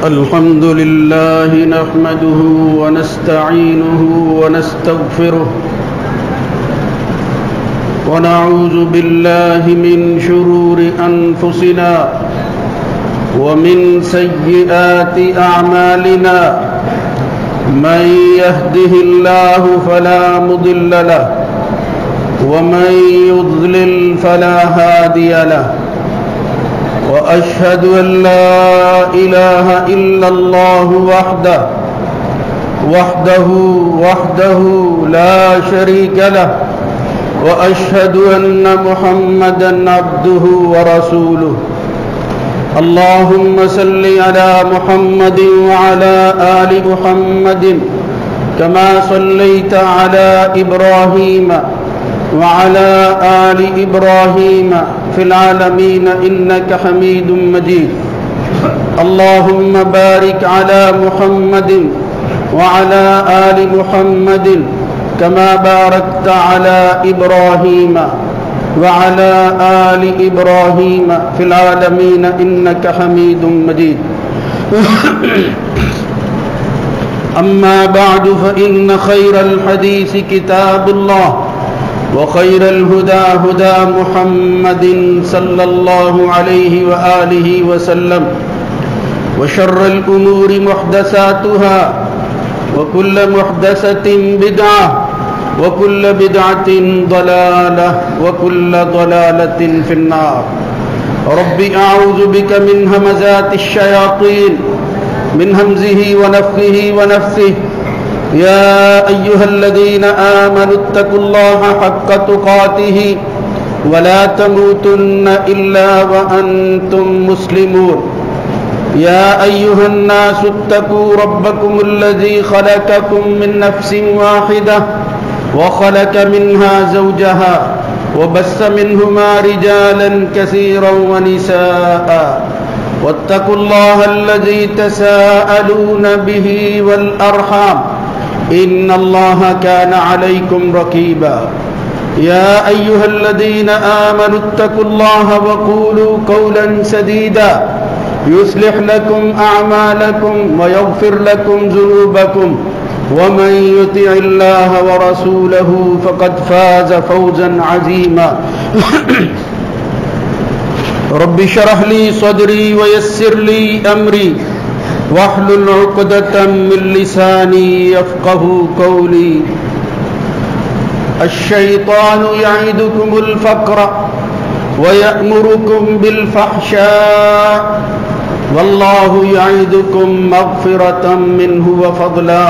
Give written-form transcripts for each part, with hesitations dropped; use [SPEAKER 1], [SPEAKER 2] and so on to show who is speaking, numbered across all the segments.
[SPEAKER 1] الحمد لله نحمده ونستعينه ونستغفره ونعوذ بالله من شرور أنفسنا ومن سيئات أعمالنا من يهده الله فلا مضل له ومن يضلل فلا هادي له وأشهد أن لا إله إلا الله وحده لا شريك له وأشهد أن محمدا عبده ورسوله اللهم صل على محمد وعلى آل محمد كما صليت على إبراهيم وعلى آل إبراهيم في العالمين إنك حميد مجيد اللهم بارك على محمد وعلى آل محمد كما باركت على إبراهيم وعلى آل إبراهيم في العالمين إنك حميد مجيد أما بعد فإن خير الحديث كتاب الله وخير الهدى هدى محمد صلى الله عليه وآله وسلم وشر الأمور محدثاتها وكل محدثة بدعة وكل بدعة ضلالة وكل ضلالة في النار رب أعوذ بك من همزات الشياطين من همزه ونفخه ونفثه يا أيها الذين آمنوا اتقوا الله حق تقاته ولا تموتن إلا وأنتم مسلمون يا أيها الناس اتقوا ربكم الذي خلقكم من نفس واحدة وخلق منها زوجها وبث منهما رجالا كثيرا ونساء واتقوا الله الذي تساءلون به والأرحام إن الله كان عليكم رقيبا يا أيها الذين آمنوا اتقوا الله وقولوا قولا سديدا يصلح لكم أعمالكم ويغفر لكم ذنوبكم ومن يطع الله ورسوله فقد فاز فوزا عظيما رب اشرح لي صدري ويسر لي أمري واحلل عقدة من لساني يفقه قولي الشيطان يعدكم الفقر ويأمركم بالفحشاء والله يعدكم مغفرة منه وفضلا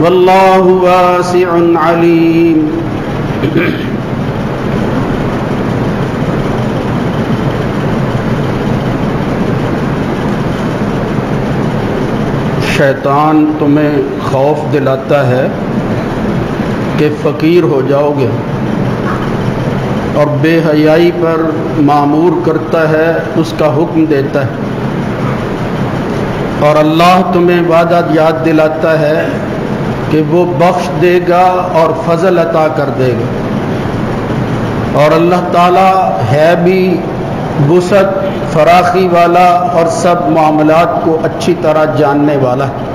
[SPEAKER 1] والله واسع عليم شیطان تمہیں خوف دلاتا ہے کہ فقیر ہو جاؤ گے اور بے حیائی پر مامور کرتا ہے اس کا حکم دیتا ہے اور اللہ تمہیں وعدہ یاد دلاتا ہے کہ وہ بخش دے گا اور فضل عطا کر دے گا اور اللہ تعالی ہے بھی وسعت فراخی والا اور سب معاملات کو اچھی طرح جاننے والا ہے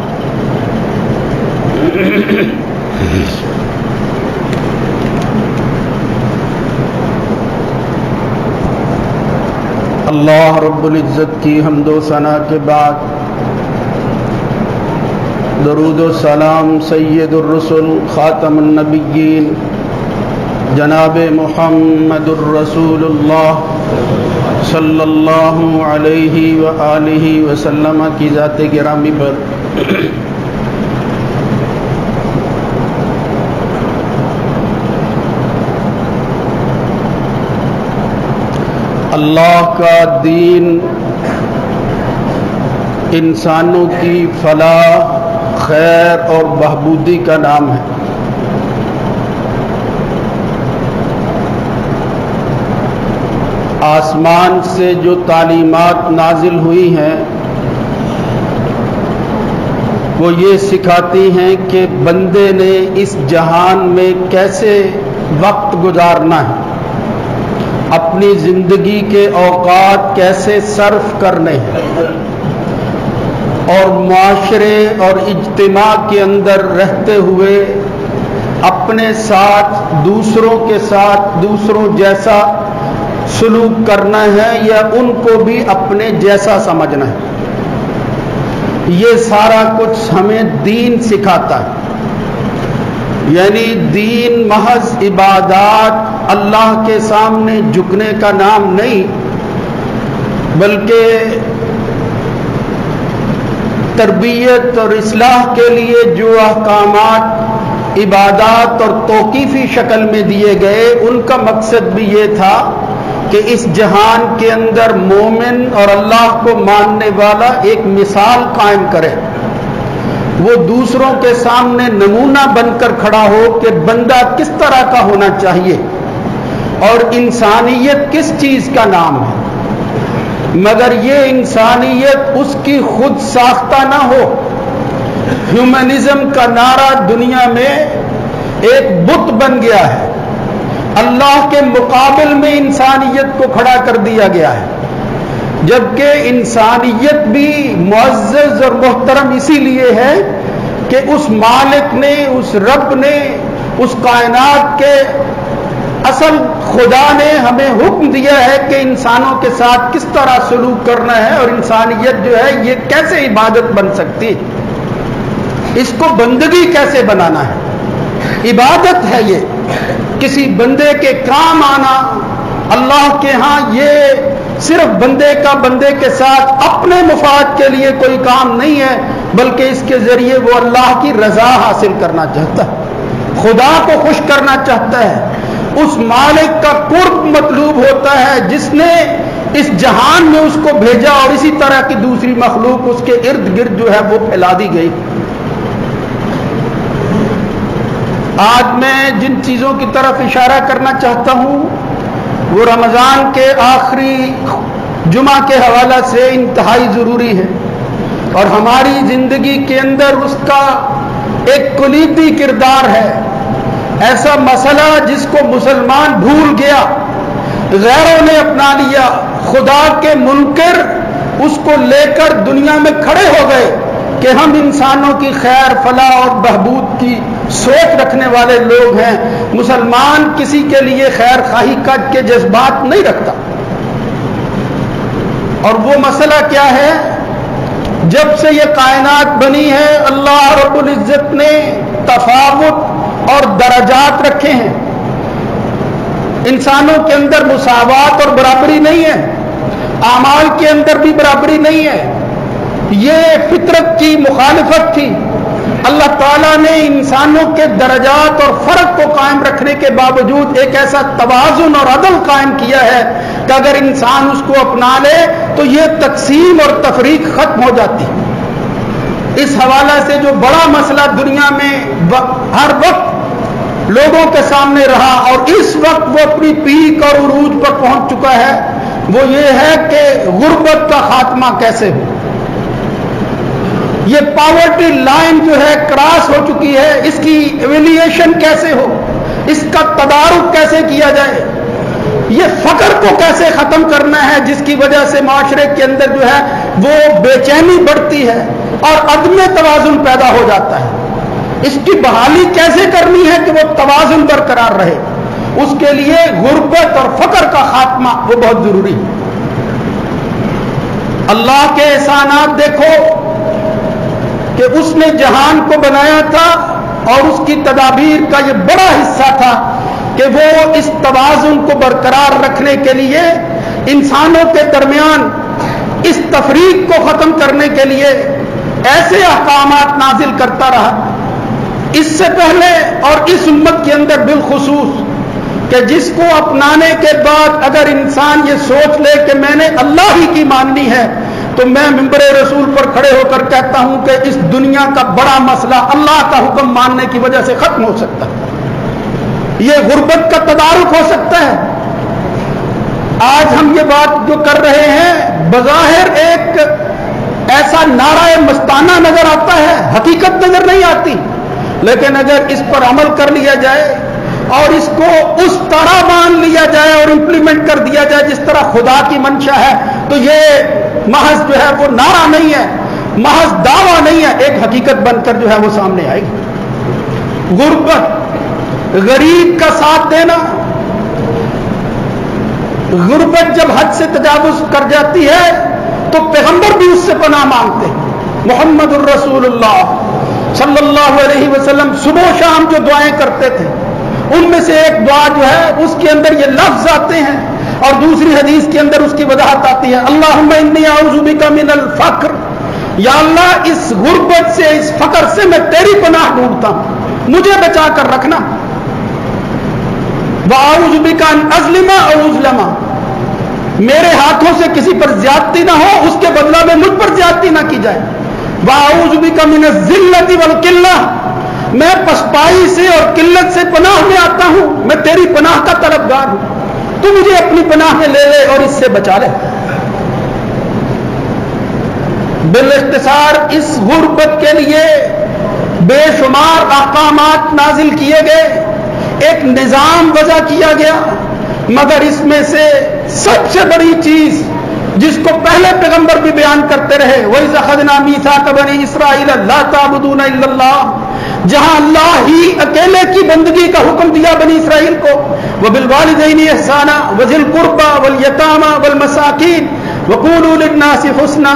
[SPEAKER 1] اللہ رب العزت کی حمد و ثنا کے بعد درود و سلام سید الرسل خاتم النبیین جناب محمد الرسول اللہ صلی اللہ علیہ وآلہ وسلم کی ذات گرامی پر اللہ کا دین انسانوں کی فلاح خیر اور بہبودی کا نام ہے آسمان سے جو تعلیمات نازل ہوئی ہیں وہ یہ سکھاتی ہیں کہ بندے نے اس جہان میں کیسے وقت گزارنا ہے، اپنی زندگی کے اوقات کیسے صرف کرنے ہیں۔ اور معاشرے اور اجتماع کے اندر رہتے ہوئے اپنے ساتھ دوسروں کے ساتھ دوسروں جیسا سلوک کرنا ہے یا ان کو بھی اپنے جیسا سمجھنا ہے. یہ سارا کچھ ہمیں دین سکھاتا ہے. یعنی دین محض عبادات اللہ کے سامنے جھکنے کا نام نہیں، بلکہ تربیت اور اصلاح کے لیے جو احکامات عبادات اور توقیفی شکل میں دیے گئے ان کا مقصد بھی یہ تھا کہ اس جہان کے اندر مومن اور اللہ کو ماننے والا ایک مثال قائم کرے، وہ دوسروں کے سامنے نمونہ بن کر کھڑا ہو کہ بندہ کس طرح کا ہونا چاہیے اور انسانیت کس چیز کا نام ہے. مگر یہ انسانیت اس کی خود ساختہ نہ ہو. ہیومنزم کا نعرہ دنیا میں ایک بت بن گیا ہے، اللہ کے مقابل میں انسانیت کو کھڑا کر دیا گیا ہے، جبکہ انسانیت بھی معزز اور محترم اسی لیے ہے کہ اس مالک نے، اس رب نے، اس کائنات کے اصل خدا نے ہمیں حکم دیا ہے کہ انسانوں کے ساتھ کس طرح سلوک کرنا ہے اور انسانیت جو ہے یہ کیسے عبادت بن سکتی ہے، اس کو بندگی کیسے بنانا ہے. عبادت ہے یہ، کسی بندے کے کام آنا اللہ کے ہاں یہ صرف بندے کا بندے کے ساتھ اپنے مفاد کے لیے کوئی کام نہیں ہے، بلکہ اس کے ذریعے وہ اللہ کی رضا حاصل کرنا چاہتا ہے، خدا کو خوش کرنا چاہتا ہے، اس مالک کا قرب مطلوب ہوتا ہے جس نے اس جہان میں اس کو بھیجا اور اسی طرح کی دوسری مخلوق اس کے ارد گرد جو ہے وہ پھیلا دی گئی. آج میں جن چیزوں کی طرف اشارہ کرنا چاہتا ہوں وہ رمضان کے آخری جمعہ کے حوالہ سے انتہائی ضروری ہے اور ہماری زندگی کے اندر اس کا ایک کلیدی کردار ہے. ایسا مسئلہ جس کو مسلمان بھول گیا، غیروں نے اپنا لیا، خدا کے منکر اس کو لے کر دنیا میں کھڑے ہو گئے کہ ہم انسانوں کی خیر فلاح اور بہبود کی سوچ رکھنے والے لوگ ہیں. مسلمان کسی کے لیے خیر خواہی کے جذبات نہیں رکھتا. اور وہ مسئلہ کیا ہے؟ جب سے یہ کائنات بنی ہے اللہ رب العزت نے تفاوت اور درجات رکھے ہیں. انسانوں کے اندر مساوات اور برابری نہیں ہے، اعمال کے اندر بھی برابری نہیں ہے. یہ فطرت کی مخالفت تھی. اللہ تعالیٰ نے انسانوں کے درجات اور فرق کو قائم رکھنے کے باوجود ایک ایسا توازن اور عدل قائم کیا ہے کہ اگر انسان اس کو اپنا لے تو یہ تقسیم اور تفریق ختم ہو جاتی. اس حوالہ سے جو بڑا مسئلہ دنیا میں ہر وقت لوگوں کے سامنے رہا اور اس وقت وہ اپنی پیک اور عروج پر پہنچ چکا ہے وہ یہ ہے کہ غربت کا خاتمہ کیسے ہو. یہ پاورٹی لائن جو ہے کراس ہو چکی ہے، اس کی ایویلیشن کیسے ہو، اس کا تدارک کیسے کیا جائے، یہ فقر کو کیسے ختم کرنا ہے جس کی وجہ سے معاشرے کے اندر جو ہے وہ بے چینی بڑھتی ہے اور عدم توازن پیدا ہو جاتا ہے. اس کی بحالی کیسے کرنی ہے کہ وہ توازن برقرار رہے، اس کے لیے غربت اور فقر کا خاتمہ وہ بہت ضروری ہے. اللہ کے احسانات دیکھو کہ اس نے جہان کو بنایا تھا اور اس کی تدابیر کا یہ بڑا حصہ تھا کہ وہ اس توازن کو برقرار رکھنے کے لیے انسانوں کے درمیان اس تفریق کو ختم کرنے کے لیے ایسے احکامات نازل کرتا رہا. اس سے پہلے اور اس امت کے اندر بالخصوص کہ جس کو اپنانے کے بعد اگر انسان یہ سوچ لے کہ میں نے اللہ ہی کی ماننی ہے تو میں ممبر رسول پر کھڑے ہو کر کہتا ہوں کہ اس دنیا کا بڑا مسئلہ اللہ کا حکم ماننے کی وجہ سے ختم ہو سکتا ہے. یہ غربت کا تدارک ہو سکتا ہے. آج ہم یہ بات جو کر رہے ہیں بظاہر ایک ایسا نعرہ مستانہ نظر آتا ہے، حقیقت نظر نہیں آتی، لیکن اگر اس پر عمل کر لیا جائے اور اس کو اس طرح مان لیا جائے اور امپلیمنٹ کر دیا جائے جس طرح خدا کی منشا ہے تو یہ محض جو ہے وہ نعرہ نہیں ہے محض دعویٰ نہیں ہے، ایک حقیقت بن کر جو ہے وہ سامنے آئے گی۔ غربت، غریب کا ساتھ دینا، غربت جب حد سے تجاوز کر جاتی ہے تو پیغمبر بھی اس سے پناہ مانگتے ہیں۔ محمد الرسول اللہ صلی اللہ علیہ وسلم صبح و شام جو دعائیں کرتے تھے، ان میں سے ایک دعا جو ہے اس کے اندر یہ لفظ آتے ہیں، اور دوسری حدیث کے اندر اس کی وضاحت آتی ہے، اللہم انی اعوذ بک من الفقر، یا اللہ اس غربت سے، اس فقر سے میں تیری پناہ ڈھونڈتا ہوں، مجھے بچا کر رکھنا۔ وَأَعُوذُ بِكَ أَنْ أَظْلِمَ أَوْ أُظْلَمَ، میرے ہاتھوں سے کسی پر زیادتی نہ ہو، اس کے بدلہ میں مجھ پر زیادتی نہ کی جائے۔ وَأَعُوذُ بِكَ مِنَ الذِّلَّةِ وَالْقِلَّةِ، میں پسپائی سے اور قلت سے پناہ میں آتا ہوں، میں تیری پناہ کا طلبگار ہوں، تو مجھے اپنی پناہ میں لے لے اور اس سے بچا لے۔ بالاختصار اس غربت کے لیے بے شمار احکامات نازل کیے گئے، ایک نظام وضع کیا گیا، مگر اس میں سے سب سے بڑی چیز جس کو پہلے پیغمبر بھی بیان کرتے رہے، وَإِذْ أَخَذْنَا مِيثَاقَ بَنِي إِسْرَائِيلَ لَا تَعْبُدُونَ إِلَّا اللَّهَ، جہاں اللہ ہی اکیلے کی بندگی کا حکم دیا بنی اسرائیل کو، وَبِالْوَالِدَيْنِ إِحْسَانًا وَذِي الْقُرْبَى وَالْيَتَامَى وَالْمَسَاكِينِ وَقُولُوا لِلنَّاسِ حُسْنًا،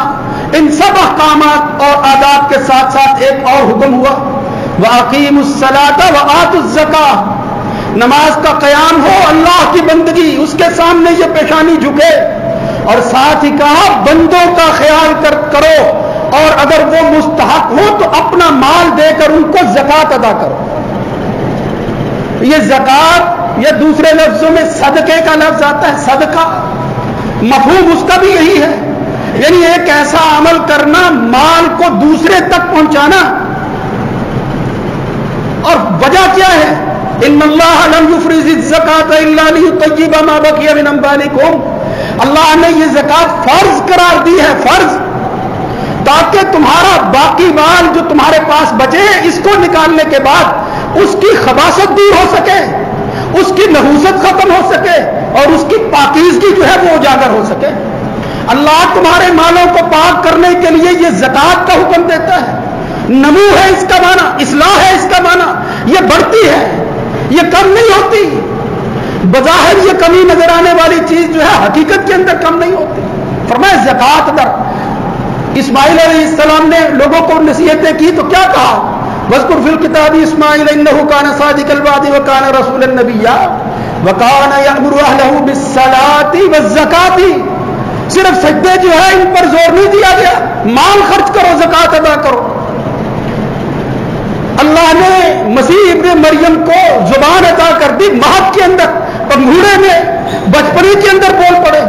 [SPEAKER 1] ان سب احکامات اور آداب کے ساتھ ساتھ ایک اور حکم ہوا، وَأَقِيمُوا الصَّلَاةَ وَآتُوا الزَّكَاةَ، نماز کا قیام ہو، اللہ کی بندگی، اس کے سامنے یہ پیشانی جھکے، اور ساتھ ہی کہا بندوں کا خیال کرو، اور اگر وہ مستحق ہو تو اپنا مال دے کر ان کو زکوٰۃ ادا کرو۔ یہ زکوٰۃ، یہ دوسرے لفظوں میں صدقے کا لفظ آتا ہے، صدقہ، مفہوم اس کا بھی یہی ہے، یعنی ایک ایسا عمل کرنا، مال کو دوسرے تک پہنچانا۔ اور وجہ کیا ہے؟ ان اللہ لم یفرض الزکاۃ الا لیطیب ما بقی من اموالکم، اللہ نے یہ زکوٰۃ فرض قرار دی ہے، فرض، تاکہ تمہارا باقی مال جو تمہارے پاس بچے اس کو نکالنے کے بعد اس کی خباثت دور ہو سکے، اس کی نحوست ختم ہو سکے، اور اس کی پاکیزگی جو ہے وہ اجاگر ہو سکے۔ اللہ تمہارے مالوں کو پاک کرنے کے لیے یہ زکوٰۃ کا حکم دیتا ہے۔ نمو ہے اس کا معنی، اصلاح ہے اس کا معنی، یہ بڑھتی ہے، یہ کم نہیں ہوتی۔ بظاہر یہ کمی نظر آنے والی چیز جو ہے حقیقت کے اندر کم نہیں ہوتی۔ فرمایا زکوٰۃ در، اسماعیل علیہ السلام نے لوگوں کو نصیحتیں کی تو کیا کہا؟ وَاذْكُرْ فِي الْكِتَابِ إِسْمَاعِيلَ إِنَّهُ كَانَ صَادِقَ الْوَعْدِ وَكَانَ رَسُولًا نَبِيًّا وَكَانَ يَأْمُرُ أَهْلَهُ بِالصَّلَاةِ وَالزَّكَاةِ، صرف سجدے جو ہے ان پر زور نہیں دیا گیا، مال خرچ کرو، زکوٰۃ ادا کرو۔ اللہ نے مسیح ابن مریم کو زبان عطا کر دی، مہد کے اندر، پنگھوڑے میں، بچپنے کے اندر بول پڑے،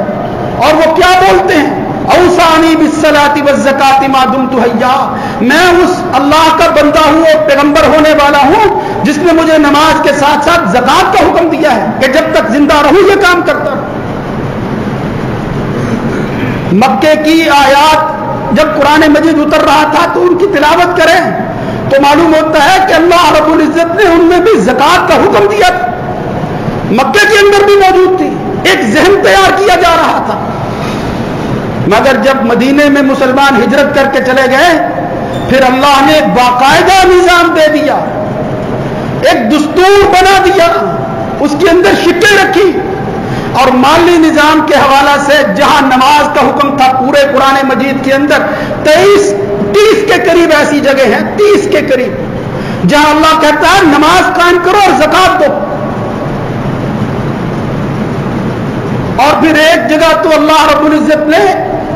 [SPEAKER 1] اور وہ کیا بولتے ہیں؟ اوصانی بالصلاۃ والزکاۃ ما دمت حیا، میں اس اللہ کا بندہ ہوں اور پیغمبر ہونے والا ہوں جس نے مجھے نماز کے ساتھ ساتھ زکوٰۃ کا حکم دیا ہے کہ جب تک زندہ رہوں یہ کام کرتا رہوں۔ مکے کی آیات جب قرآن مجید اتر رہا تھا تو ان کی تلاوت کریں تو معلوم ہوتا ہے کہ اللہ رب العزت نے ان میں بھی زکوٰۃ کا حکم دیا تھا، مکے کے اندر بھی موجود تھی، ایک ذہن تیار کیا جا رہا تھا۔ مگر جب مدینے میں مسلمان ہجرت کر کے چلے گئے، پھر اللہ نے ایک باقاعدہ نظام دے دیا، ایک دستور بنا دیا، اس کے اندر شکیں رکھی، اور مالی نظام کے حوالہ سے جہاں نماز کا حکم تھا پورے قرآن مجید کے اندر 30 کے قریب ایسی جگہ ہیں، 30 کے قریب جہاں اللہ کہتا ہے نماز قائم کرو اور زکوٰۃ دو۔ اور پھر ایک جگہ تو اللہ رب العزت نے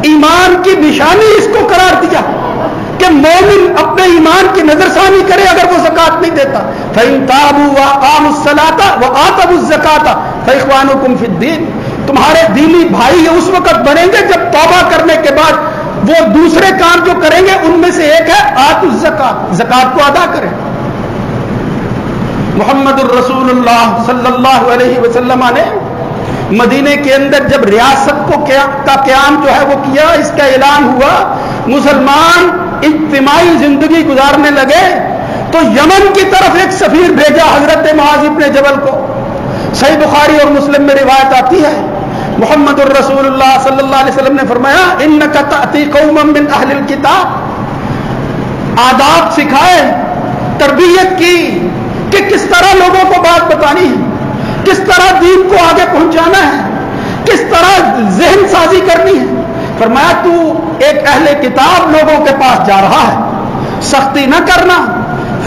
[SPEAKER 1] ایمان کی نشانی اس کو قرار دیا کہ مومن اپنے ایمان کی نظر ثانی کرے اگر وہ زکوٰۃ نہیں دیتا۔ فَإِن تَابُوا وَأَقَامُوا الصَّلَاةَ وَآتَوُا الزَّكَاةَ فَإِخْوَانُكُمْ فِي الدِّينِ، تمہارے دینی بھائی اس وقت بنیں گے جب توبہ کرنے کے بعد وہ دوسرے کام جو کریں گے ان میں سے ایک ہے آتوا الزکاۃ، زکوٰۃ کو ادا کریں۔ محمد الرسول اللہ صلی اللہ علیہ وسلم نے مدینے کے اندر جب ریاست کا قیام جو ہے وہ کیا، اس کا اعلان ہوا، مسلمان اجتماعی زندگی گزارنے لگے، تو یمن کی طرف ایک سفیر بھیجا حضرت معاذ ابن جبل کو۔ صحیح بخاری اور مسلم میں روایت آتی ہے، محمد الرسول اللہ صلی اللہ علیہ وسلم نے فرمایا انک تأتی قوما من اہل الکتاب، आदाब सिखाए, तरबियत की कि किस तरह लोगों को बात बतानी है, किस तरह दीन को आगे पहुंचाना है, किस तरह ज़हन साजी करनी है। फरमाया तू एक अहले किताब लोगों के पास जा रहा है, सख्ती न करना,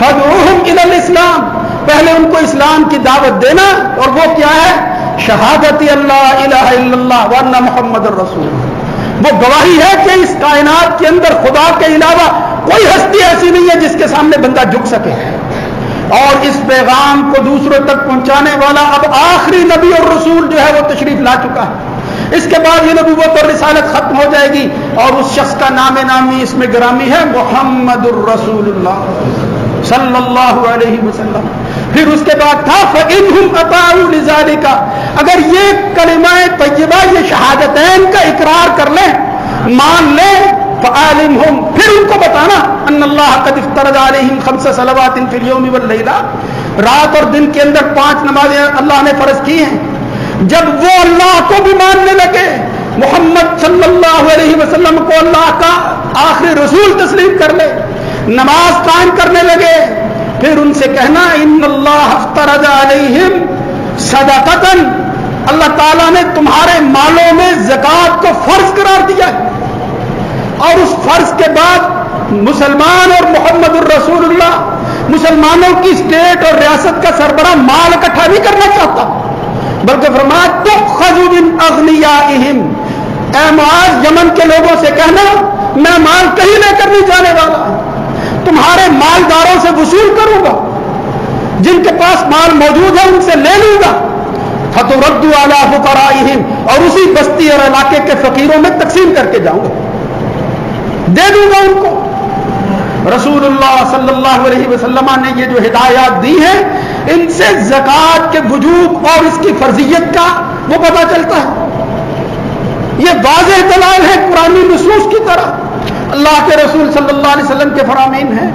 [SPEAKER 1] फदऊहुम इलल इस्लाम, पहले उनको इस्लाम की दावत देना, और वो क्या है? शहादती अल्लाह इलाहा इल्लल्लाह व अन्ना मुहम्मदुर रसूलुल्लाह। वो गवाही है कि इस कायनात के अंदर खुदा के अलावा कोई हस्ती ऐसी नहीं है जिसके सामने बंदा झुक सके। और इस पैगाम को दूसरों तक पहुंचाने वाला अब आखिरी नबी और रसूल जो है वो तशरीफ ला चुका है। इसके बाद ये नबूवत और रिसालत खत्म हो जाएगी और उस शख्स का नाम नामी इसमें गिरामी है मुहम्मदुर रसूलुल्लाह सल्लल्लाहु अलैहि वसल्लम। फिर उसके बाद था फ़इन्हुम अताउ लिज़ालिका, अगर ये कलिमाए तय्यबा, ये शहादतैन का इकरार कर लें, मान लें, फ़अलिमहुम, फिर उनको बताना अन्नल्लाह क़द इफ़्तरज़ अलैहिम ख़म्स सलवातिन फ़िल यौमि वल लैला, रात और दिन के अंदर 5 नमाजें अल्लाह ने फर्ज की हैं। जब वो अल्लाह को भी मानने लगे, मोहम्मद सल्लल्लाहु अलैहि वसल्लम को अल्लाह का आखिरी रसूल तस्लीम कर ले, नमाज कायम करने लगे, फिर उनसे कहना इन्नल्लाह इफ्तरज़ अलैहिम सदक़तन, अल्लाह ताला ने तुम्हारे मालों में ज़कात को फर्ज करार दिया है। और उस फर्ज के बाद मुसलमान और मुहम्मदुर रसूलुल्लाह, मुसलमानों की स्टेट और रियासत का सरबराह माल इकट्ठा नहीं करना चाहता, बल्कि फरमाया तुख़ज़ु मिन अग़नियाइहिम, ऐ मुआज़ यमन के लोगों से कहना मैं माल कहीं लेकर नहीं जाने वाला, तुम्हारे मालदारों से वसूल करूंगा, जिनके पास माल मौजूद है उनसे ले लूंगा, फतुरद्दु अला फुक़राइहिम, और उसी बस्ती और इलाके के फकीरों में तकसीम करके जाऊंगा, दे दूंगा उनको। रसूलुल्लाह सल्लल्लाहु अलैहि वसल्लम ने ये जो हिदायत दी है, इनसे ज़कात के वजूब और इसकी फर्जियत का वो पता चलता है। ये वाज़ेह दलाल है कुरानी nuसूस की तरह, अल्लाह के रसूल सल्लल्लाहु अलैहि वसल्लम के फरामीन हैं।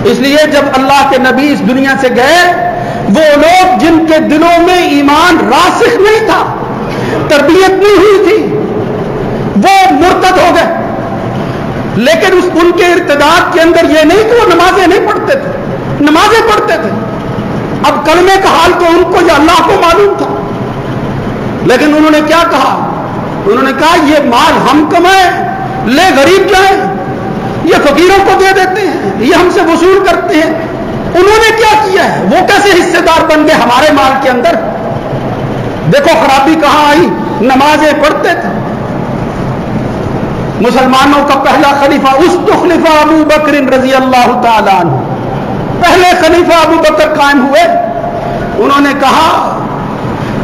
[SPEAKER 1] इसलिए जब अल्लाह के नबी इस दुनिया से गए, वो लोग जिनके दिलों में ईमान रासिख नहीं था, तरबियत नहीं हुई थी, वो मुर्तद हो गए। लेकिन उनके इर्तिदाद के अंदर ये नहीं कि वो नमाजें नहीं पढ़ते थे, नमाजें पढ़ते थे। अब कलमे का हाल तो उनको या अल्लाह को मालूम था, लेकिन उन्होंने क्या कहा? उन्होंने कहा ये माल हम कमाए, ले गरीब जाए, ये फकीरों को दे देते हैं, ये हमसे वसूल करते हैं। उन्होंने क्या किया है? वो कैसे हिस्सेदार बन गए हमारे माल के अंदर? देखो खराबी कहां आई, नमाजें पढ़ते थे। मुसलमानों का पहला खलीफा उस्तुखलिफा अबू बकर रजी अल्लाह तआला अन्हु, पहले खलीफा अबू बकर कायम हुए। उन्होंने कहा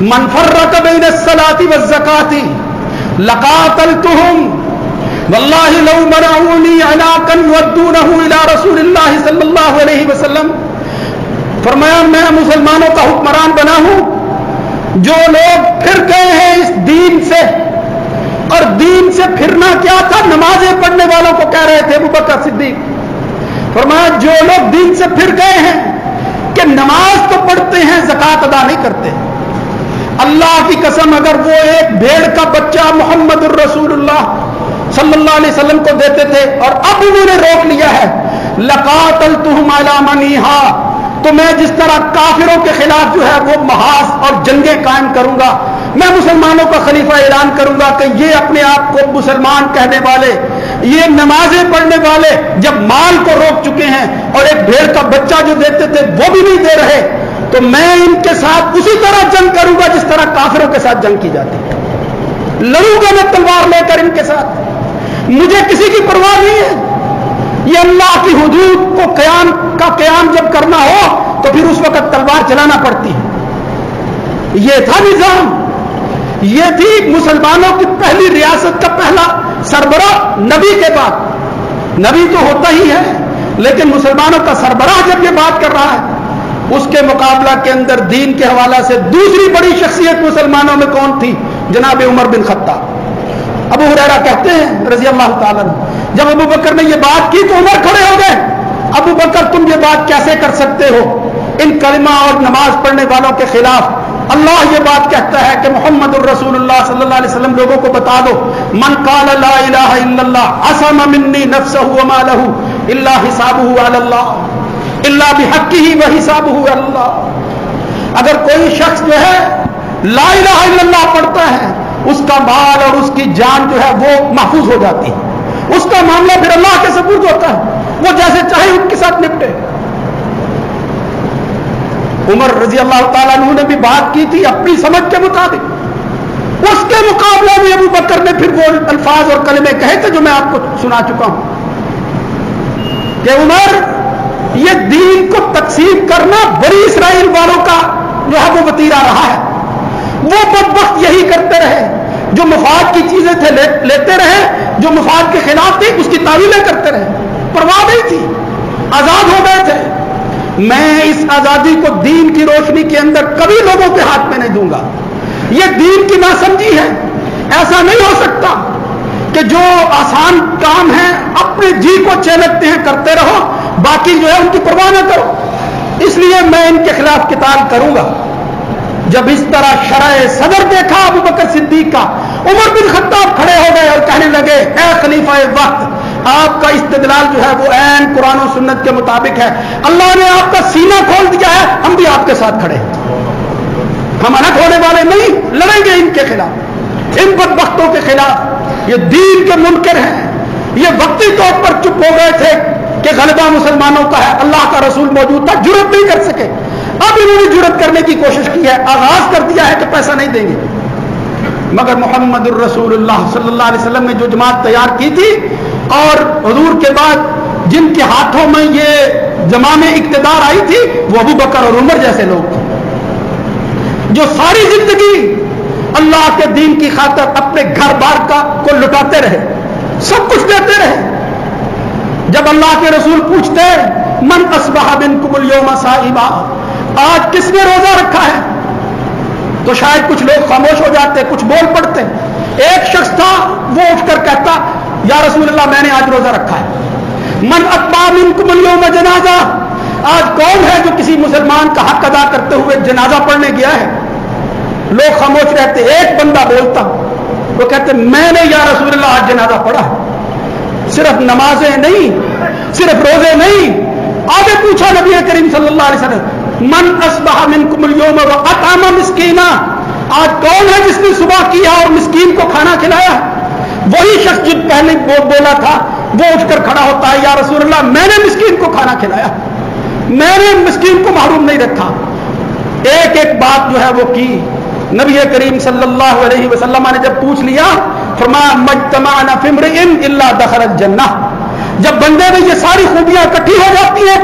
[SPEAKER 1] मन फर्रक़ बैन अस्सलाति वज़्ज़काति लक़ातलतुहुम वल्लाहि लौ मनऊनी अनाकन युअद्दूनहु इला रसूलिल्लाहि सल्लल्लाहु अलैहि वसल्लम। फरमाया मैं मुसलमानों का हुक्मरान बना हूं, जो लोग फिर गए हैं इस दीन से, और दीन से फिरना क्या था? नमाजें पढ़ने वालों को कह रहे थे अबू बकर सिद्दीक। फरमाया जो लोग दीन से फिर गए हैं कि नमाज तो पढ़ते हैं, ज़कात अदा नहीं करते, अल्लाह की कसम अगर वो एक भेड़ का बच्चा मोहम्मद रसूलुल्लाह सल्लल्लाहु अलैहि वसल्लम को देते थे और अब उन्होंने रोक लिया है, लक़ातलतुहुम अला मनीहा, तो मैं जिस तरह काफिरों के खिलाफ जो है वो महास और जंगें कायम करूंगा, मैं मुसलमानों का खलीफा ऐलान करूंगा कि ये अपने आप को मुसलमान कहने वाले, ये नमाजें पढ़ने वाले जब माल को रोक चुके हैं और एक भेड़ का बच्चा जो देते थे वो भी नहीं दे रहे, तो मैं इनके साथ उसी तरह जंग करूंगा जिस तरह काफिरों के साथ जंग की जाती है। लड़ूंगा मैं तलवार लेकर इनके साथ, मुझे किसी की परवाह नहीं है। ये अल्लाह की हुदूद को क़याम जब करना हो तो फिर उस वक्त तलवार चलाना पड़ती है। ये था निजाम, ये थी मुसलमानों की पहली रियासत का पहला सरबराह नबी के बाद। नबी तो होता ही है, लेकिन मुसलमानों का सरबराह जब ये बात कर रहा है, उसके मुकाबला के अंदर दीन के हवाला से दूसरी बड़ी शख्सियत मुसलमानों में कौन थी? जनाब उमर बिन खत्ताब। अबू हुरैरा कहते हैं रज़ी अल्लाह ताला अन्हु, जब अबू बकर ने ये बात की तो उमर खड़े हो गए। अबू बकर तुम ये बात कैसे कर सकते हो इन कलिमा और नमाज पढ़ने वालों के खिलाफ?
[SPEAKER 2] اللہ یہ بات کہتا ہے کہ محمد الرسول اللہ صلی اللہ علیہ وسلم لوگوں کو بتا دو، من قال لا الہ الا اللہ عصم منی نفسہ ومالہ الا حسابہ علی اللہ الا بحقہ وحسابہ علی اللہ۔ اگر کوئی شخص جو ہے لا الہ الا اللہ پڑھتا ہے، اس کا مال اور اس کی جان جو ہے وہ محفوظ ہو جاتی ہے، اس کا معاملہ پھر اللہ کے سپرد ہوتا ہے، وہ جیسے چاہے ان کے ساتھ نپٹے۔ عمر رضی اللہ تعالیٰ عنہ نے بھی بات کی تھی اپنی سمجھ کے مطابق، اس کے مقابلے میں ابو بکر نے پھر وہ الفاظ اور کلمے کہے تھے جو میں آپ کو سنا چکا ہوں کہ عمر، یہ دین کو تقسیم کرنا بنی اسرائیل والوں کا جو ہے وہ وتیرہ رہا ہے، وہ بدبخت یہی کرتے رہے، جو مفاد کی چیزیں تھے لیتے رہے، جو مفاد کے خلاف تھی اس کی تعویلیں کرتے رہے، پرواہ نہیں تھی، آزاد ہو گئے تھے۔ میں اس آزادی کو دین کی روشنی کے اندر کبھی لوگوں کے ہاتھ میں نہیں دوں گا، یہ دین کی ناسمجھی ہے۔ ایسا نہیں ہو سکتا کہ جو آسان کام ہے اپنے جی کو چہلتے ہیں کرتے رہو، باقی جو ہے ان کی پرواہ نہ کرو۔ اس لیے میں ان کے خلاف قتال کروں گا۔ جب اس طرح شرع صدر دیکھا ابو بکر صدیق کا، عمر بن خطاب کھڑے ہو گئے اور کہنے لگے، اے خلیفہ وقت، آپ کا استدلال جو ہے وہ عین قرآن و سنت کے مطابق ہے، اللہ نے آپ کا سینہ کھول دیا ہے، ہم بھی آپ کے ساتھ کھڑے ہیں، ہم الگ ہونے والے نہیں، لڑیں گے ان کے خلاف، ان بدبختوں کے خلاف۔ یہ دین کے منکر ہیں، یہ وقتی طور پر چپ ہو گئے تھے کہ غلبہ مسلمانوں کا ہے، اللہ کا رسول موجود تھا، جرأت نہیں کر سکے، اب انہوں نے جرأت کرنے کی کوشش کی ہے، آغاز کر دیا ہے کہ پیسہ نہیں دیں گے۔ مگر محمد الرسول اللہ صلی اللہ علیہ وسلم نے جو جماعت تیار کی تھی اور حضور کے بعد جن کے ہاتھوں میں یہ زمام اقتدار آئی تھی، وہ ابو بکر اور عمر جیسے لوگ تھے جو ساری زندگی اللہ کے دین کی خاطر اپنے گھر بار کو لٹاتے رہے، سب کچھ دیتے رہے۔ جب اللہ کے رسول پوچھتے من اصبح منکم اليوم صائما، آج کس نے روزہ رکھا ہے، تو شاید کچھ لوگ خاموش ہو جاتے، کچھ بول پڑتے۔ ایک شخص تھا وہ اٹھ کر کہتا، یا رسول اللہ میں نے آج روزہ رکھا ہے۔ من اتبع منکم اليوم جنازہ، آج کون ہے جو کسی مسلمان کا حق ادا کرتے ہوئے جنازہ پڑھنے گیا ہے؟ لوگ خاموش رہتے، ایک بندہ بولتا، وہ کہتے میں نے یا رسول اللہ آج جنازہ پڑھا ہے۔ صرف نمازیں نہیں، صرف روزے نہیں، آگے پوچھا نبی کریم صلی اللہ علیہ وسلم، من اصبح منکم اليوم واطعم مسکینا، آج کون ہے جس نے صبح کیا اور مسکین کو کھانا کھلایا؟ وہی شخص جو پہلے بولا تھا وہ اٹھ کر کھڑا ہوتا ہے، یا رسول اللہ میں نے مسکین کو کھانا کھلایا، میں نے مسکین کو محروم نہیں رکھا۔ ایک ایک بات جو ہے وہ کی۔ نبی کریم صلی اللہ علیہ وسلم نے جب پوچھ لیا، فرمایا مجتمعنا فی امرئ الا دخل الجنہ، جب بندے میں یہ ساری خوبیاں اکٹھی ہو جاتی ہیں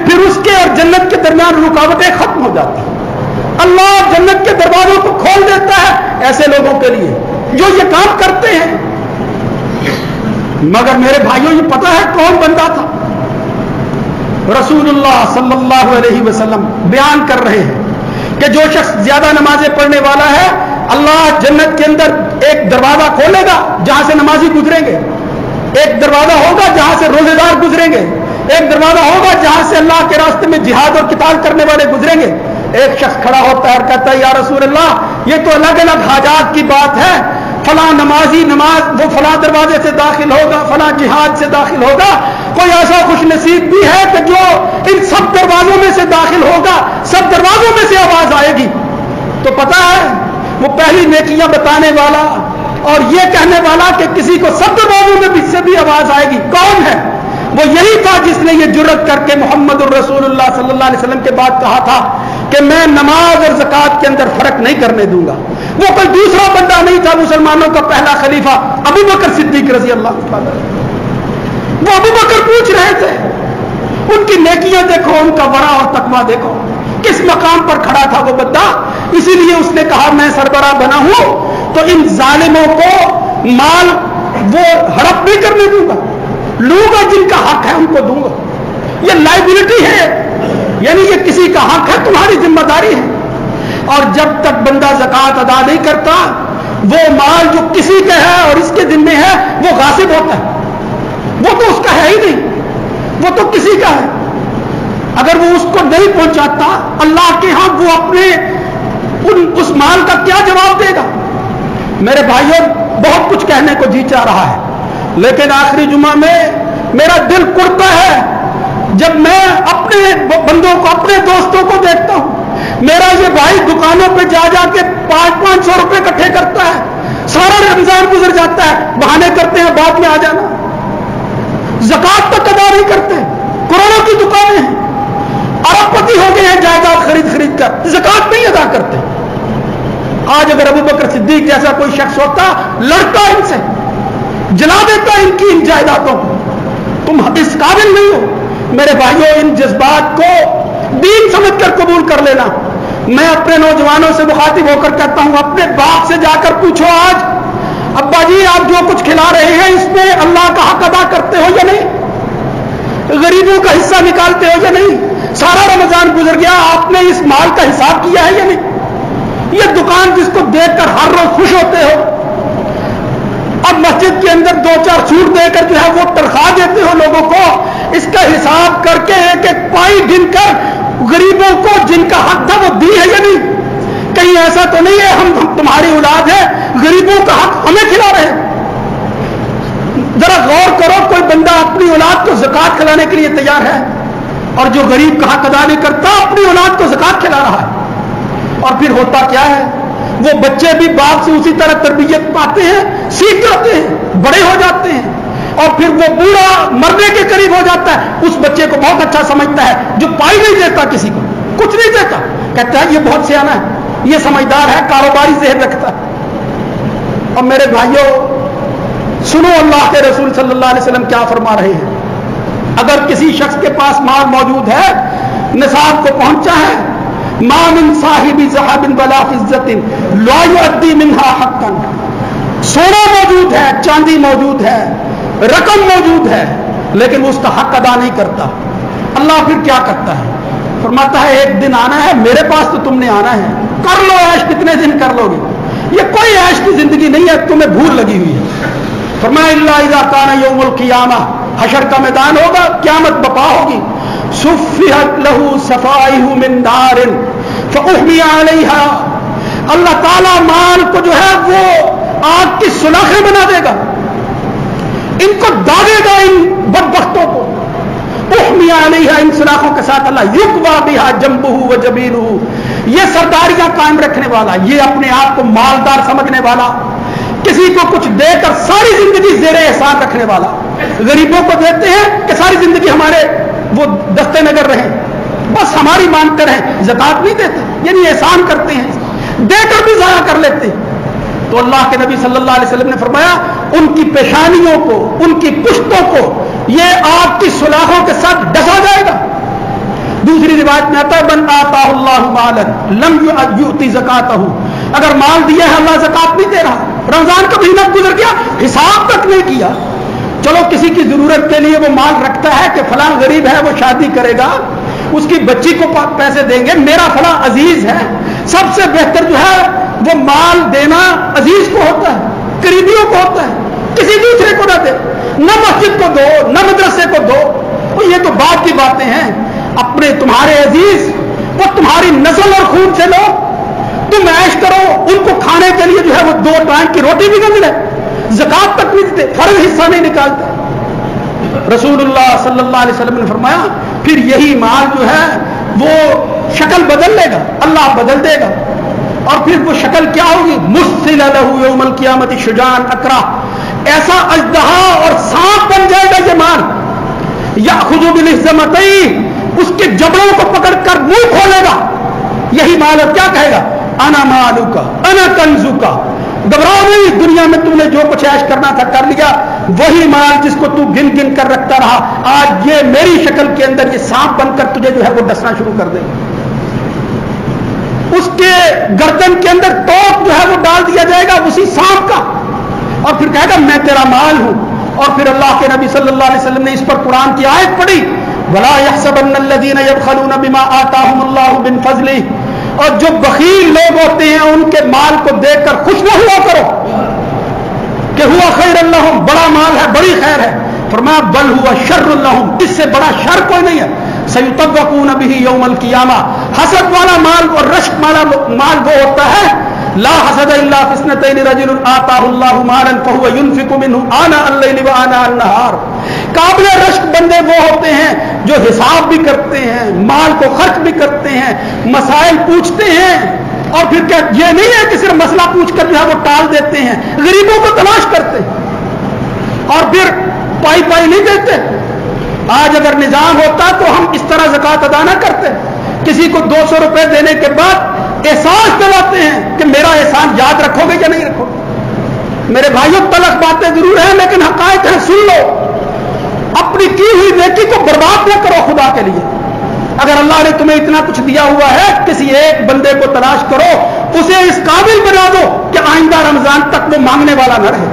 [SPEAKER 2] پھر اس کے اور جنت کے درمیان رکاوٹیں ختم ہو جاتی ہیں، اللہ جنت کے دروازوں کو کھول دیتا ہے ایسے لوگوں کے لیے جو یہ کام کرتے ہیں۔ مگر میرے بھائیوں یہ پتہ ہے کون بندہ تھا؟ رسول اللہ صلی اللہ علیہ وسلم بیان کر رہے ہیں کہ جو شخص زیادہ نمازیں پڑھنے والا ہے، اللہ جنت کے اندر ایک دروازہ کھولے گا جہاں سے نمازی گزریں گے، ایک دروازہ ہوگا جہاں سے روزے دار گزریں گے، ایک دروازہ ہوگا جہاں سے اللہ کے راستے میں جہاد اور قتال کرنے والے گزریں گے۔ ایک شخص کھڑا ہوتا ہے اور کہتا ہے، یا رسول اللہ یہ تو الگ الگ حاجات کی بات ہے، فلاں نمازی نماز وہ فلاں دروازے سے داخل ہوگا، فلاں جہاد سے داخل ہوگا، کوئی ایسا خوش نصیب بھی ہے کہ جو ان سب دروازوں میں سے داخل ہوگا، سب دروازوں میں سے آواز آئے گی۔ تو پتا ہے وہ پہلی نیکیاں بتانے والا اور یہ کہنے والا کہ کسی کو سب دروازوں میں سے بھی آواز آئے گی کون ہے؟ وہ یہی تھا جس نے یہ جرأت کر کے محمد الرسول اللہ صلی اللہ علیہ وسلم کے بعد کہا تھا کہ میں نماز اور زکات کے اندر فرق نہیں کرنے دوں گا۔ وہ کوئی دوسرا بندہ نہیں تھا، مسلمانوں کا پہلا خلیفہ ابو بکر صدیق رضی اللہ عنہ۔ وہ ابو بکر پوچھ رہے تھے، ان کی نیکیاں دیکھو، ان کا ورع اور تقویٰ دیکھو، کس مقام پر کھڑا تھا وہ بندہ۔ اسی لیے اس نے کہا میں سربراہ بنا ہوں تو ان ظالموں کو مال وہ ہڑپ نہیں کرنے دوں گا، لوں گا، جن کا حق ہے ان کو دوں گا۔ یہ لائبلٹی ہے، یعنی یہ کسی کا حق ہے، تمہاری ذمہ داری ہے۔ اور جب تک بندہ زکات ادا نہیں کرتا، وہ مال جو کسی کا ہے اور اس کے ذمے ہے وہ غاصب ہوتا ہے، وہ تو اس کا ہے ہی نہیں، وہ تو کسی کا ہے۔ اگر وہ اس کو نہیں پہنچاتا، اللہ کے ہاں وہ اپنے उस माल का क्या जवाब देगा? मेरे भाइयों, बहुत कुछ कहने को जी चाह रहा है, लेकिन आखिरी जुमा में मेरा दिल कुड़ता है जब मैं अपने बंदों को, अपने दोस्तों को देखता हूं। मेरा ये भाई दुकानों पे जा जाके 500-500 रुपए इकट्ठे करता है, सारा रमजान गुजर जाता है, बहाने करते हैं बाद में आ जाना, ज़कात तक अदा नहीं करते, करोड़ों की दुकानें हैं, अरबपति हो गए हैं जायदाद खरीद खरीद कर, ज़कात नहीं अदा करते। आज अगर अबू बकर सिद्दीक जैसा कोई शख्स होता, लड़ता इनसे, जला देता इनकी इन जायदादों को। तुम इस काबिल नहीं हो। मेरे भाइयों, इन जज्बात को दीन समझकर कबूल कर लेना। मैं अपने नौजवानों से मुखातिब होकर कहता हूं, अपने बाप से जाकर पूछो आज, अब्बा जी आप जो कुछ खिला रहे हैं इसमें अल्लाह का हक अदा करते हो या नहीं? गरीबों का हिस्सा निकालते हो या नहीं? सारा रमजान गुजर गया, आपने इस माल का हिसाब किया है या नहीं? ये दुकान जिसको देखकर हर रोज खुश होते हो, अब मस्जिद के अंदर 2-4 सूट देकर जो है वो तनख्वाह देते हो लोगों को, इसका हिसाब करके एक एक पाई गिनकर गरीबों को जिनका हक था वो दी है या नहीं? कहीं ऐसा तो नहीं है हम तुम्हारी औलाद है, गरीबों का हक हमें खिला रहे हैं? जरा गौर करो, कोई बंदा अपनी औलाद को ज़कात खिलाने के लिए तैयार है और जो गरीब का हक अदा नहीं करता अपनी औलाद को ज़कात खिला रहा है। और फिर होता क्या है, वो बच्चे भी बाप से उसी तरह तरबियत पाते हैं, सीख जाते हैं, बड़े हो जाते हैं, और फिर वो बूढ़ा मरने के करीब हो जाता है। उस बच्चे को बहुत अच्छा समझता है जो पाई नहीं देता, किसी को कुछ नहीं देता, कहता है ये बहुत सियाना है, ये समझदार है, कारोबारी ज़हन रखता है। और मेरे भाइयों सुनो, अल्लाह के रसूल सल्लल्लाहु अलैहि वसल्लम क्या फरमा रहे हैं। अगर किसी शख्स के पास माल मौजूद है, निसाब को पहुंचा है, मा मिन साहिबी ज़हाबिन वला फिज़्ज़तिन ला युअद्दी मिन्हा हक़्क़न, सोना मौजूद है, चांदी मौजूद है, रकम मौजूद है, लेकिन उसका हक अदा नहीं करता। अल्लाह फिर क्या करता है? फरमाता है एक दिन आना है, मेरे पास तो तुमने आना है, कर लो ऐश, कितने दिन कर लोगे? ये कोई ऐश की जिंदगी नहीं है, तुम्हें भूल लगी हुई है। फरमाया इल्ला इज़ा काना यौमुल क़ियामा, हशर का मैदान होगा, क़यामत बपा होगी, सुफ़्फ़िहत लहू सफ़ाइहु मिन नारिन फ़उहमिया अलैहा, अल्लाह ताला माल को जो है वो आग की सुलाखें बना देगा, इनको दागेगा, इन बदबख्तों को। उहमिया अलैहा, इन सुलाखों के साथ अल्लाह युक़वा बिहा जंबुहु व जबीनुहु, ये सरदारियां कायम रखने वाला, ये अपने आप को मालदार समझने वाला, किसी को कुछ देकर सारी जिंदगी ज़ेरे एहसान रखने वाला। गरीबों को देते हैं कि सारी जिंदगी हमारे वो दस्ते नगर रहे, बस हमारी मानते रहे, ज़कात नहीं देते, यानी एहसान करते हैं, देकर भी ज़ाया कर लेते हैं। तो अल्लाह के नबी सल्लल्लाहु अलैहि वसल्लम ने फरमाया उनकी पेशानियों को, उनकी पुश्तों को ये आग की सुलाखों के साथ डसा जाएगा। दूसरी रिवायत में आता है मन आताहुल्लाहु मालन लम युअति ज़कातहु, अगर माल दिया है अल्लाह ज़कात नहीं दे रहा, रमजान का महीना गुजर गया, हिसाब तक नहीं किया, चलो किसी की जरूरत के लिए वो माल रखता है कि फलां गरीब है वो शादी करेगा, उसकी बच्ची को पैसे देंगे, मेरा फलां अजीज है, सबसे बेहतर जो है वो माल देना अजीज को होता है, करीबियों को होता है, किसी दूसरे को ना दे, न मस्जिद को दो न मदरसे को दो। तो ये तो बात की बातें हैं, अपने तुम्हारे अजीज वो तुम्हारी नस्ल और खून से लो, तुम ऐश करो, उनको खाने के लिए जो है वो 2 टाइम की रोटी भी न मिले, ज़कात तक नहीं देते, फर्ज हिस्सा नहीं निकालते। रसूलुल्लाह सल्लल्लाहु अलैहि वसल्लम ने फरमाया फिर यही माल जो है वो शक्ल बदल लेगा, अल्लाह बदल देगा, और फिर वो शक्ल क्या होगी, मुस्सिल लहू यौमल क़ियामति शुजान अकरा, ऐसा अजदहा और सांप बन जाएगा ये माल, याखुज़ु बिल इज़्ज़मतैन, उसके जबड़ों को पकड़कर मुंह खोलेगा यही माल, और क्या कहेगा अना मालुका अना कंजुका, घबराओ नहीं, दुनिया में तुमने जो कुछ ऐश करना था कर लिया, वही माल जिसको तू गिन गिन कर रखता रहा, आज ये मेरी शक्ल के अंदर ये सांप बनकर तुझे जो है वो डसना शुरू कर देगा। उसके गर्दन के अंदर तोप जो है वो डाल दिया जाएगा उसी सांप का, और फिर कहेगा मैं तेरा माल हूं। और फिर अल्लाह के नबी सल्लल्लाहु अलैहि वसल्लम ने इस पर कुरान की आयत पढ़ी, वला यहसबन्नल्लज़ीना यबखलूना बिमा आताहुमुल्लाहु मिन फज़लिही, और जो बखील लोग होते हैं उनके माल को देखकर खुश न हुआ करो कि हुआ खैरुल लहुम, बड़ा माल है, बड़ी खैर है। फरमाया बल हुआ शर्रुल लहुम, इससे बड़ा शर कोई नहीं है। सयुतव्वकून बिही यौमल क़ियामा। हसद वाला माल और रश्क वाला माल वो होता है, ला हसद इल्ला फिस्नतैन रजुलन आताहुल्लाहु मालन फहुव युनफिकु मिन्हु आना अल-लैल व आना अन-नहार। काबिल रश्क बंदे वो होते हैं जो हिसाब भी करते हैं, माल को खर्च भी करते हैं, मसाइल पूछते हैं, और फिर क्या ये नहीं है कि सिर्फ मसला पूछ कर जो है वो टाल देते हैं, गरीबों को तलाश करते हैं और फिर पाई पाई नहीं देते। आज अगर निजाम होता तो हम इस तरह ज़कात अदा ना करते। किसी को 200 रुपए देने के बाद एहसास दिलाते हैं कि मेरा एहसान याद रखोगे या नहीं रखोगे। मेरे भाइयों, तलख बातें जरूर हैं लेकिन हकायत है, सुन लो। अपनी की हुई नेकी को बर्बाद न करो खुदा के लिए। अगर अल्लाह ने तुम्हें इतना कुछ दिया हुआ है, किसी एक बंदे को तलाश करो, उसे इस काबिल बना दो कि आइंदा रमजान तक वो मांगने वाला न रहे,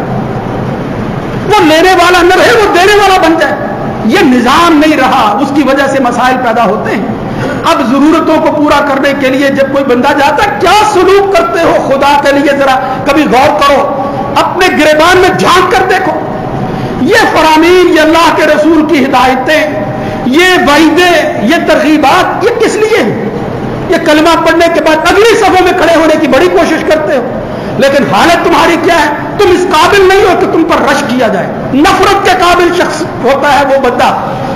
[SPEAKER 2] वो लेने वाला न रहे, वो देने वाला बन जाए। ये निजाम नहीं रहा, उसकी वजह से मसाइल पैदा होते हैं। अब जरूरतों को पूरा करने के लिए जब कोई बंदा जाता, क्या सलूक करते हो खुदा के लिए, जरा कभी गौर करो, अपने गिरेबान में झांक कर देखो। ये फरामीन, ये अल्लाह के रसूल की हिदायतें, ये वाइदे, ये तरगीबात, ये किस लिए हैं? ये कलमा पढ़ने के बाद अगली सफों में खड़े होने की बड़ी कोशिश करते हो, लेकिन हालत तुम्हारी क्या है? तुम इस काबिल नहीं हो कि तुम पर रश किया जाए। नफरत के काबिल शख्स होता है वो बंदा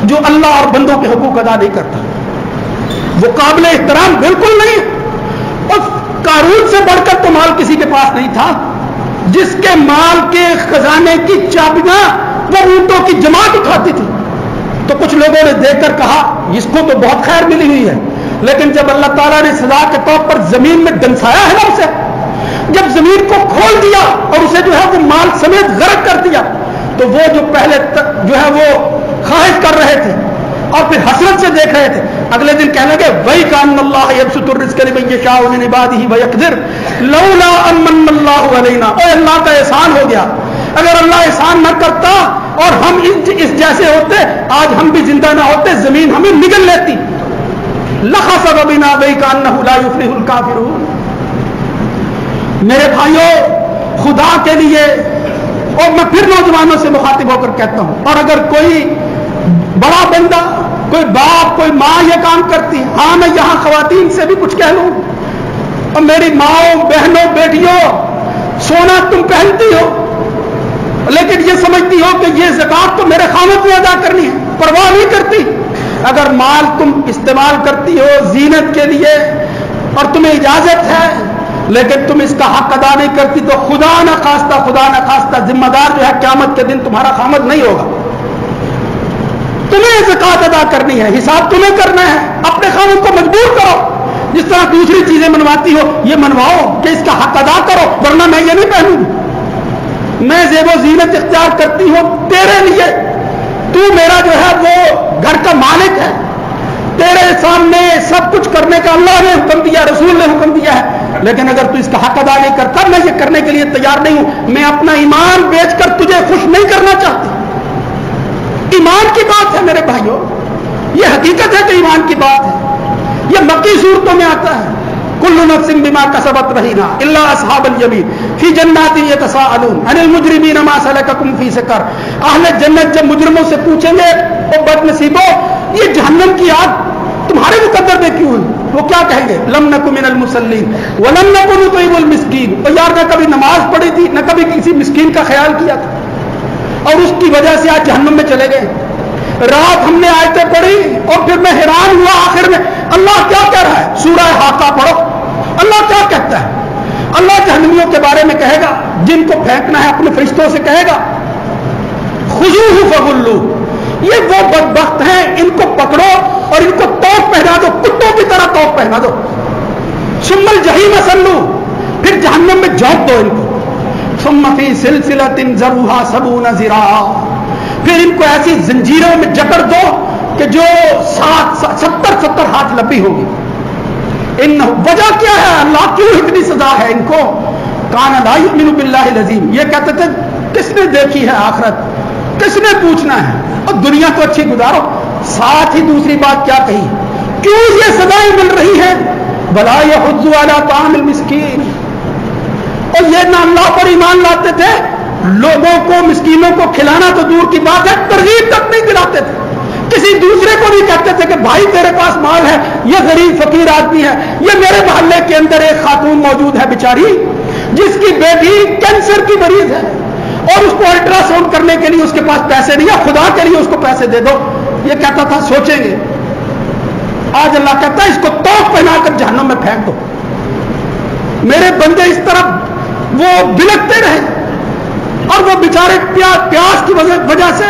[SPEAKER 2] जो अल्लाह और बंदों के हुकूक अदा नहीं करता, वो काबिल एहतराम बिल्कुल नहीं। और कारून से बढ़कर तो माल किसी के पास नहीं था, जिसके माल के खजाने की चाबियां वो ऊंटों की जमात उठाती थी। तो कुछ लोगों ने देखकर कहा इसको तो बहुत खैर मिली हुई है, लेकिन जब अल्लाह ताला ने सजा के तौर पर जमीन में दंसाया है ना उसे, जब जमीन को खोल दिया और उसे जो है वो माल समेत गर्क कर दिया, तो वो जो पहले तक जो है वो ख्वाहिश कर रहे थे और फिर हसरत से देख रहे थे, अगले दिन कहने लगे वही कान्नल्लाह यबसुतुर रिज़्क़ लिमन यशाउ मिन इबादिही व यक़दिर लौला अमन्नल्लाहु अलैना। ओ अल्लाह का एहसान हो गया, अगर अल्लाह एहसान न करता और हम इस जैसे होते, आज हम भी जिंदा ना होते, जमीन हमें निगल लेती। लखसफ बिना वही कान्नहु ला युफ्लिहुल काफिरून। मेरे भाइयों, खुदा के लिए, और मैं फिर नौजवानों से मुखातिब होकर कहता हूं, और अगर कोई बड़ा बंदा, कोई बाप, कोई माँ ये काम करती है, हाँ मैं यहां खवातीन से भी कुछ कह लूं, और मेरी माओ, बहनों, बेटियों, सोना तुम पहनती हो लेकिन ये समझती हो कि ये ज़कात तो मेरे खामद में अदा करनी है, परवाह नहीं करती। अगर माल तुम इस्तेमाल करती हो जीनत के लिए और तुम्हें इजाजत है, लेकिन तुम इसका हक अदा नहीं करती, तो खुदा न खास्ता जिम्मेदार जो है क़यामत के दिन तुम्हारा खामद नहीं होगा। तुम्हें ज़कात अदा करनी है, हिसाब तुम्हें करना है, अपने खामद को मजबूर करो। जिस तरह दूसरी चीजें मनवाती हो ये मनवाओ कि इसका हक अदा करो, वरना मैं ये नहीं पहनूंगी। मैं ज़ेबो ज़ीनत इख्तियार करती हूं तेरे लिए, तू मेरा जो है वो घर का मालिक है, तेरे सामने सब कुछ करने का अल्लाह ने हुक्म दिया, रसूल ने हुक्म दिया है, लेकिन अगर तू इसका हक अदा नहीं करता, मैं ये करने के लिए तैयार नहीं हूं। मैं अपना ईमान बेचकर तुझे खुश नहीं करना चाहती। ईमान की बात है मेरे भाइयों, ये हकीकत है कि ईमान की बात है। ये मक्की सूरतों में आता है, कुल्लु नफ्सिन बिमा कसबत रहीना इल्ला अस्हाबल यमीन फी जन्नातिन यतसाअलून अनिल मुजरिमीन मा सलककुम फी सकर। अहले जन्नत जब मुजरिमों से पूछेंगे तो बदनसीबो ये जहन्नम की आग तुम्हारे मुकद्दर में क्यों है, वो क्या कहेंगे? लम नकु मिनल मुसल्लीन व लम नकु नुतइमुल मिस्कीन। तो यार न कभी नमाज पढ़ी थी, न कभी किसी मिस्कीन का ख्याल किया था, और उसकी वजह से आज जहन्नम में चले गए। रात हमने आयतें पढ़ी और फिर मैं हैरान हुआ, आखिर में अल्लाह क्या कह रहा है? सूरह हाका पढ़ो, अल्लाह क्या कहता है? अल्लाह जहन्नमियों के बारे में कहेगा, जिनको फेंकना है अपने फरिश्तों से कहेगा खुजूहु फगुल्लू, ये वो बदबख्त हैं, इनको पकड़ो और इनको तौक पहना दो, कुत्तों की तरह तौक पहना दो। सुम्मल जहीम सल्लू, फिर जहन्नम में झोंक दो इनको। सुम्मा फी सिलसिलतिन ज़रूहा सबूना ज़िरा, फिर इनको ऐसी जंजीरों में जकड़ दो कि जो 70 हाथ लंबी होगी। इन वजह क्या है? अल्लाह क्यों इतनी सजा है इनको? काना ला युमिनु बिल्लाहिल अज़ीम, ये कहते थे किसने देखी है आखिरत, किसने पूछना है, और दुनिया तो अच्छी गुजारो। साथ ही दूसरी बात क्या कही, क्यों ये सजाएं मिल रही है? वला यहुज्जु अला तामिल मिस्कीन, और ये ना अल्लाह पर ईमान लाते थे, लोगों को, मिस्कीनों को खिलाना तो दूर की बात है, तरगीब तक नहीं दिलाते थे। किसी दूसरे को भी कहते थे कि भाई तेरे पास माल है, ये गरीब फकीर आदमी है, ये मेरे मोहल्ले के अंदर एक खातून मौजूद है बेचारी जिसकी बेटी कैंसर की मरीज है और उसको अल्ट्रासाउंड करने के लिए उसके पास पैसे नहीं है, खुदा के लिए उसको पैसे दे दो। ये कहता था सोचेंगे। आज अल्लाह कहता है इसको तोप पहनाकर जहन्नम में फेंक दो। मेरे बंदे इस तरफ वो बिलकते रहे और वो बेचारे प्यास की वजह से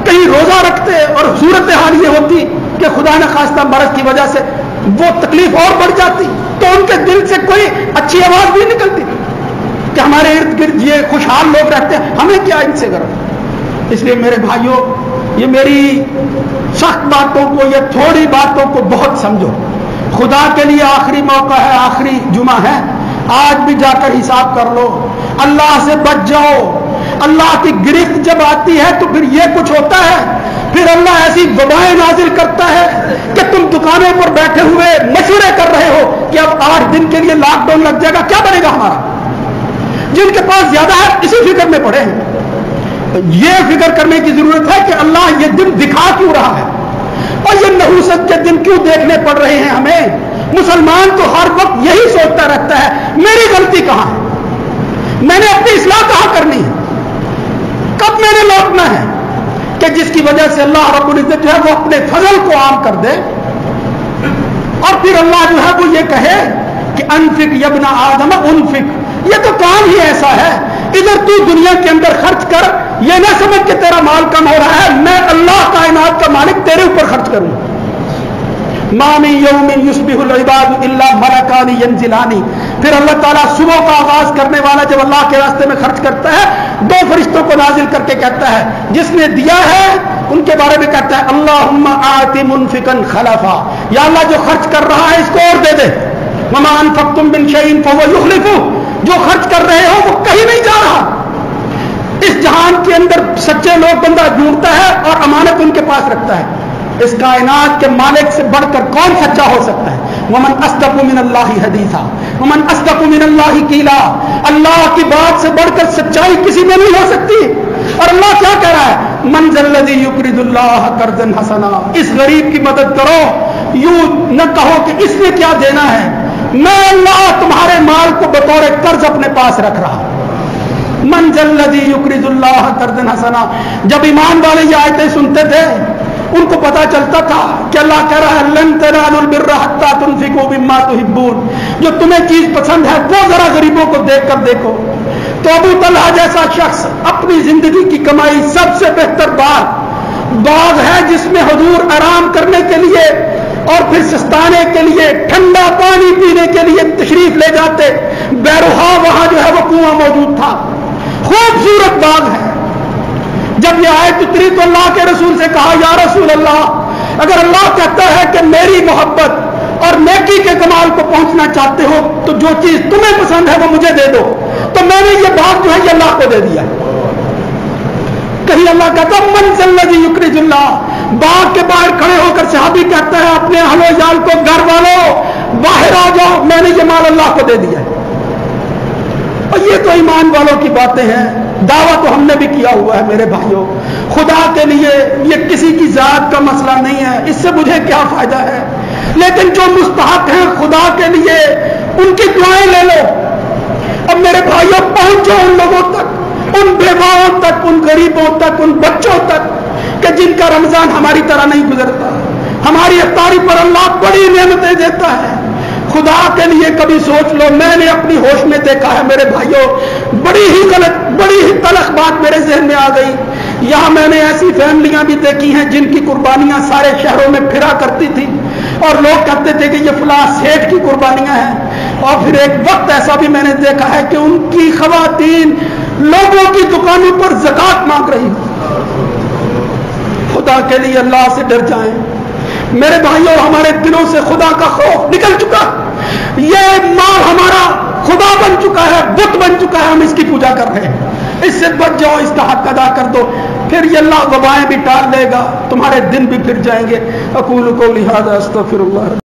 [SPEAKER 2] कहीं रोजा रखते और सूरत हाल ये होती कि खुदा न खास्ता मर्ज की वजह से वो तकलीफ और बढ़ जाती, तो उनके दिल से कोई अच्छी आवाज भी निकलती कि हमारे इर्द गिर्द ये खुशहाल लोग रहते हैं, हमें क्या इनसे गर्व। इसलिए मेरे भाइयों, ये मेरी सख्त बातों को, ये थोड़ी बातों को बहुत समझो। खुदा के लिए आखिरी मौका है, आखिरी जुमा है, आज भी जाकर हिसाब कर लो, अल्लाह से बच जाओ। अल्लाह की गिरफ्त जब आती है तो फिर ये कुछ होता है, फिर अल्लाह ऐसी वबाएं नाजिल करता है कि तुम दुकानों पर बैठे हुए मशवरे कर रहे हो कि अब 8 दिन के लिए लॉकडाउन लग जाएगा, क्या बनेगा हमारा। जिनके पास ज्यादा है इसी फिक्र में पड़े हैं। तो ये फिक्र करने की जरूरत है कि अल्लाह ये दिन दिखा क्यों रहा है और ये नहुसत के दिन क्यों देखने पड़ रहे हैं हमें। मुसलमान तो हर वक्त यही सोचता रहता है मेरी गलती कहां है, मैंने अपनी इस्लाह कहां करनी है, कब मैंने लौटना है, कि जिसकी वजह से अल्लाह रब्बुल इज्जत जो है वो अपने फजल को आम कर दे और फिर अल्लाह जो है वो ये कहे कि अनफिक यबना आदम उनफिक। ये तो काम ही ऐसा है, इधर तू दुनिया के अंदर खर्च कर, ये ना समझ के तेरा माल कम हो रहा है, मैं अल्लाह कायनात का मालिक तेरे ऊपर खर्च करूंगा। मामी यौमिन युस्बिहुल इबादु इल्ला मलकानी यंजिलानी। फिर अल्लाह ताला सुबह का आगाज करने वाला जब अल्लाह के रास्ते में खर्च करता है, 2 फरिश्तों को नाजिल करके कहता है, जिसने दिया है उनके बारे में कहता है अल्लाहुम्मा आति मुनफिकन खलफा, या अल्लाह जो खर्च कर रहा है इसको और दे दे। वमा अनफक्तुम मिन शैइन फहुव युखलिफु, जो खर्च कर रहे हो वो कहीं नहीं जा रहा। इस जहान के अंदर सच्चे लोग बंदा ढूंढता है और अमानत उनके पास रखता है। इस कायनात के मालिक से बढ़कर कौन सच्चा हो सकता है। वमन अस्दक़ु मिनल्लाहि हदीसा वमन अस्दक़ु मिनल्लाहि कीला। अल्लाह की बात से बढ़कर सच्चाई किसी में नहीं हो सकती। और अल्लाह क्या कह रहा है, मन ज़ल्लज़ी युक़रिदुल्लाह क़र्ज़न हसना। इस गरीब की मदद करो, यूं न कहो कि इसने क्या देना है, मैं अल्लाह तुम्हारे माल को बतौर कर्ज अपने पास रख रहा। मन ज़ल्लज़ी युक़रिदुल्लाह क़र्ज़न हसना। जब ईमान वाले ये आयतें सुनते थे उनको पता चलता था कि अल्लाह कह रहा है लन तनालुल बिर्रा हत्ता तुनफिकू मिम्मा तुहिब्बून। जो तुम्हें चीज पसंद है वो जरा गरीबों को देखकर देखो। तो अबू तलहा जैसा शख्स अपनी जिंदगी की कमाई सबसे बेहतर बाग है जिसमें हुजूर आराम करने के लिए और फिर सस्ताने के लिए ठंडा पानी पीने के लिए तशरीफ ले जाते। बैरुहा वहां जो है वो कुआं मौजूद था, खूबसूरत बाग है। जब यह आयत उतरी तो अल्लाह के रसूल से कहा, या रसूल अल्लाह, अगर अल्लाह कहता है कि मेरी मोहब्बत और नेकी के कमाल को पहुंचना चाहते हो तो जो चीज तुम्हें पसंद है वो मुझे दे दो, तो मैंने ये बात जो है ये अल्लाह को दे दिया। कहीं अल्लाह कहता मन ज़ल्लज़ी युक़रिदुल्लाह, बाग के बाहर खड़े होकर सहाबी कहता है अपने अहलो जाल को, घर वालों बाहर आ जाओ, मैंने ये माल अल्लाह को दे दिया। और ये तो ईमान वालों की बातें हैं। दावा तो हमने भी किया हुआ है मेरे भाइयों। खुदा के लिए ये किसी की जात का मसला नहीं है, इससे मुझे क्या फायदा है, लेकिन जो मुस्तहक हैं खुदा के लिए उनकी दुआएं ले लो। अब मेरे भाइयों पहुंचो उन लोगों तक, उन बेवाओं तक, उन गरीबों तक, उन बच्चों तक कि जिनका रमजान हमारी तरह नहीं गुजरता। हमारी इफ्तारी पर अल्लाह बड़ी नेमतें देता है। खुदा के लिए कभी सोच लो। मैंने अपनी होश में देखा है मेरे भाइयों, बड़ी ही गलत, बड़ी ही तलख बात मेरे जहन में आ गई। यहां मैंने ऐसी फैमिलियां भी देखी हैं जिनकी कुर्बानियां सारे शहरों में फिरा करती थी और लोग कहते थे कि ये फलां सेठ की कुर्बानियां हैं। और फिर एक वक्त ऐसा भी मैंने देखा है कि उनकी खवातीन लोगों की दुकानों पर ज़कात मांग रही हो। खुदा के लिए अल्लाह से डर जाएं मेरे भाइयों। हमारे दिलों से खुदा का खौफ निकल चुका, ये माल हमारा खुदा बन चुका है, बुत बन चुका है, हम इसकी पूजा कर रहे हैं। इससे बच जाओ, इसका हक अदा कर दो, फिर ये अल्लाह वबाएं भी टाल देगा, तुम्हारे दिन भी फिर जाएंगे। अकूलु कौली हाज़ा अस्तग़फिरुल्लाह।